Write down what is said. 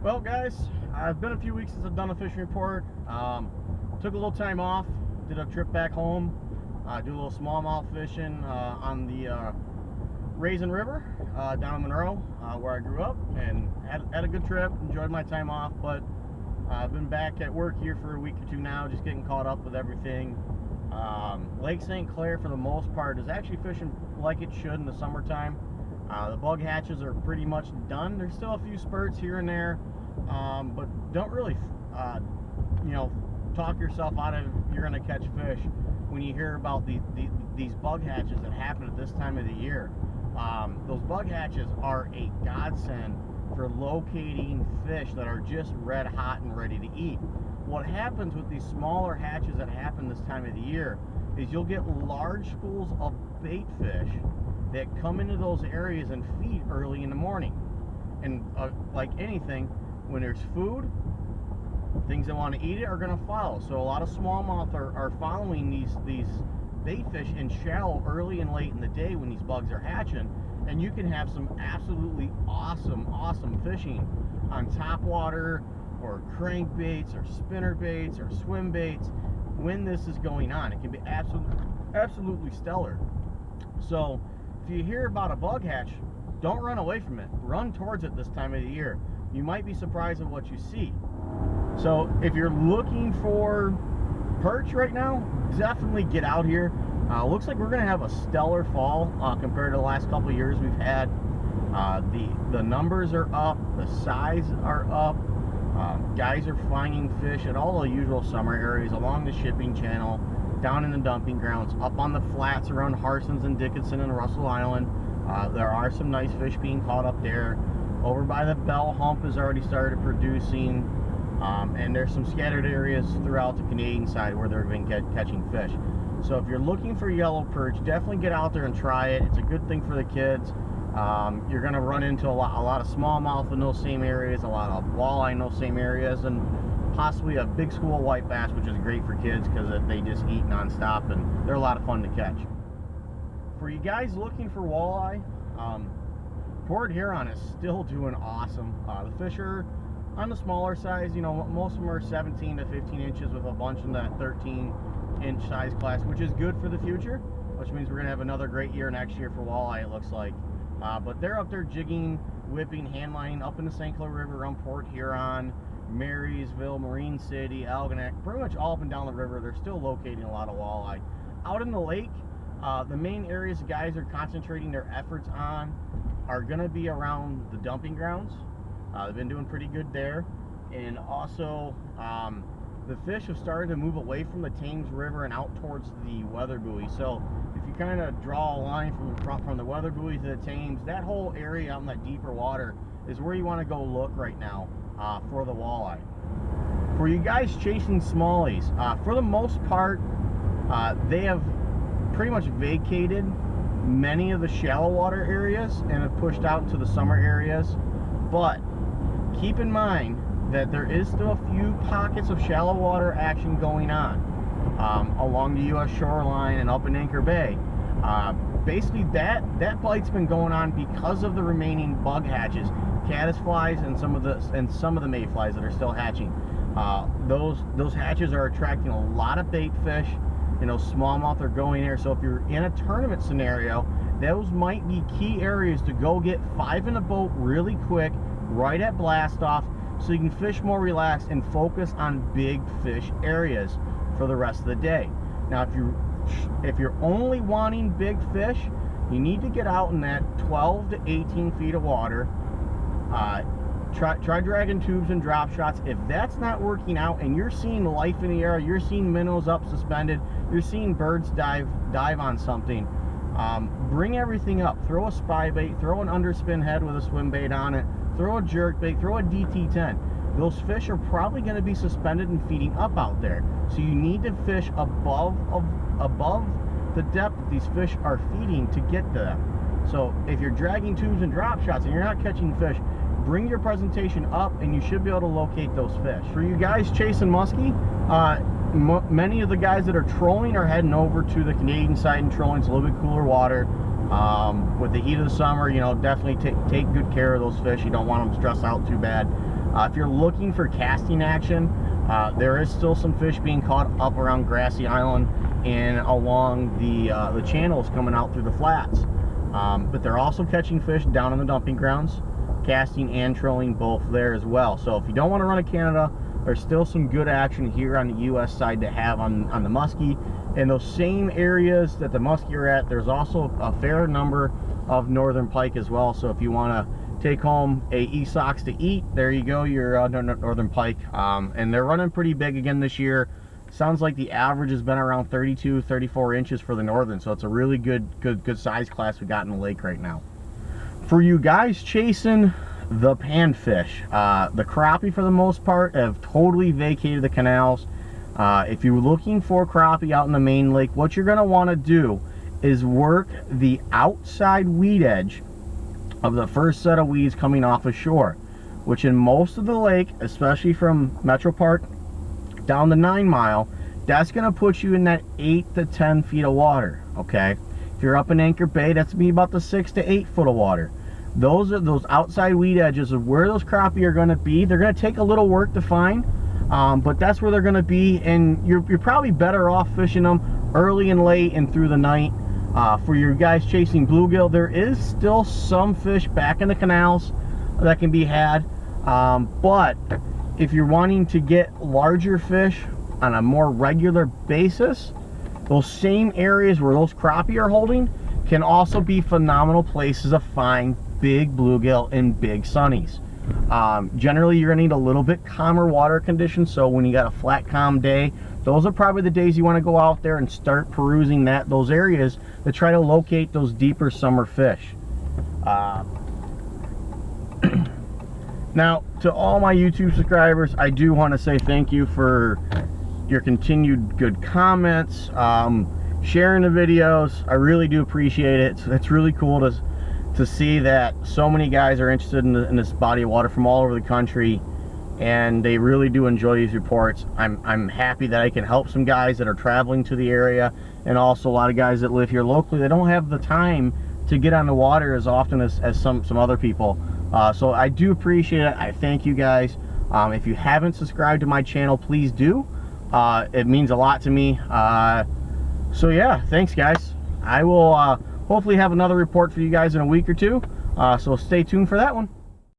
Well, guys, it's been a few weeks since I've done a fishing report. Took a little time off, did a trip back home, do a little smallmouth fishing on the Raisin River down in Monroe, where I grew up, and had a good trip. Enjoyed my time off, but I've been back at work here for a week or two now, just getting caught up with everything. Lake St. Clair, for the most part, is actually fishing like it should in the summertime. The bug hatches are pretty much done. There's still a few spurts here and there, but don't really, talk yourself out of you're going to catch fish when you hear about these bug hatches that happen at this time of the year. Those bug hatches are a godsend for locating fish that are just red hot and ready to eat. What happens with these smaller hatches that happen this time of the year is you'll get large schools of bait fish that come into those areas and feed early in the morning. And like anything, when there's food, things that want to eat it are going to follow. So a lot of smallmouth are following these bait fish in shallow early and late in the day when these bugs are hatching, and you can have some absolutely awesome fishing on top water or crankbaits or spinner baits or swim baits when this is going on. It can be absolutely stellar. So if you hear about a bug hatch, don't run away from it. Run towards it this time of the year. You might be surprised at what you see. So if you're looking for perch right now, definitely get out here. Looks like we're going to have a stellar fall compared to the last couple of years we've had. The numbers are up, the size are up. Guys are finding fish at all the usual summer areas along the shipping channel, down in the dumping grounds, up on the flats around Harson's and Dickinson and Russell Island. There are some nice fish being caught up there. Over by the Bell Hump has already started producing, and there's some scattered areas throughout the Canadian side where they've been catching fish. So if you're looking for yellow perch, definitely get out there and try it. It's a good thing for the kids. You're going to run into a lot of smallmouth in those same areas, a lot of walleye in those same areas, and possibly a big school of white bass, which is great for kids because they just eat nonstop and they're a lot of fun to catch. For you guys looking for walleye, Port Huron is still doing awesome. The fish are on the smaller size. You know, most of them are 17 to 15 inches with a bunch in that 13-inch size class, which is good for the future, which means we're going to have another great year next year for walleye, it looks like. But they're up there jigging, whipping, hand lining up in the St. Clair River around Port Huron, Marysville, Marine City, Algonac, pretty much all up and down the river. They're still locating a lot of walleye. Out in the lake, the main areas the guys are concentrating their efforts on are going to be around the dumping grounds. They've been doing pretty good there. And also, the fish have started to move away from the Thames River and out towards the weather buoy. So if you kind of draw a line from the weather buoy to the Thames, that whole area out in that deeper water is where you want to go look right now for the walleye. For you guys chasing smallies, for the most part, they have pretty much vacated many of the shallow water areas and have pushed out into the summer areas. But keep in mind that there is still a few pockets of shallow water action going on along the U.S. shoreline and up in Anchor Bay. Basically, that bite's been going on because of the remaining bug hatches, caddisflies, and some of the mayflies that are still hatching. Those hatches are attracting a lot of bait fish. You know, smallmouth are going there. So if you're in a tournament scenario, those might be key areas to go get 5 in a boat really quick, right at blast off, so you can fish more relaxed and focus on big fish areas for the rest of the day. Now, if you're only wanting big fish, you need to get out in that 12 to 18 feet of water. Try dragging tubes and drop shots. If that's not working out and you're seeing life in the air, you're seeing minnows up suspended, you're seeing birds dive on something, bring everything up. Throw a spy bait, throw an underspin head with a swim bait on it, throw a jerk bait, throw a DT10. Those fish are probably going to be suspended and feeding up out there. So you need to fish above the depth that these fish are feeding to get to them. So if you're dragging tubes and drop shots and you're not catching fish, bring your presentation up and you should be able to locate those fish. For you guys chasing musky, many of the guys that are trolling are heading over to the Canadian side and trolling. It's a little bit cooler water. With the heat of the summer, you know, definitely take good care of those fish. You don't want them stressed out too bad. If you're looking for casting action, there is still some fish being caught up around Grassy Island and along the channels coming out through the flats. But they're also catching fish down on the dumping grounds, casting and trolling both there as well. So if you don't want to run to Canada, there's still some good action here on the US side to have on the Musky. In those same areas that the Musky are at, there's also a fair number of northern pike as well. So if you want to take home a e-socks to eat, there you go, your northern pike. And they're running pretty big again this year. Sounds like the average has been around 32, 34 inches for the northern, so it's a really good size class we got in the lake right now. For you guys chasing the panfish, the crappie for the most part have totally vacated the canals. If you're looking for crappie out in the main lake, what you're going to want to do is work the outside weed edge of the first set of weeds coming off ashore, which in most of the lake, especially from Metro Park down to 9 Mile, that's going to put you in that 8 to 10 feet of water. Okay, if you're up in Anchor Bay, that's going to be about the 6 to 8 foot of water. Those outside weed edges of where those crappie are going to be. They're going to take a little work to find, but that's where they're going to be, and you're probably better off fishing them early and late and through the night. For your guys chasing bluegill, there is still some fish back in the canals that can be had, but if you're wanting to get larger fish on a more regular basis, those same areas where those crappie are holding can also be phenomenal places to find big bluegill and big sunnies. Generally, you're gonna need a little bit calmer water conditions, so when you got a flat, calm day, those are probably the days you want to go out there and start perusing those areas to try to locate those deeper summer fish. Now, to all my YouTube subscribers, I do want to say thank you for your continued good comments, sharing the videos. I really do appreciate it. It's really cool to see that so many guys are interested in this body of water from all over the country, and they really do enjoy these reports. I'm happy that I can help some guys that are traveling to the area, and also a lot of guys that live here locally. They don't have the time to get on the water as often as some other people. So I do appreciate it. I thank you guys. If you haven't subscribed to my channel, please do. It means a lot to me. So yeah, thanks guys. I will hopefully have another report for you guys in a week or two. So stay tuned for that one.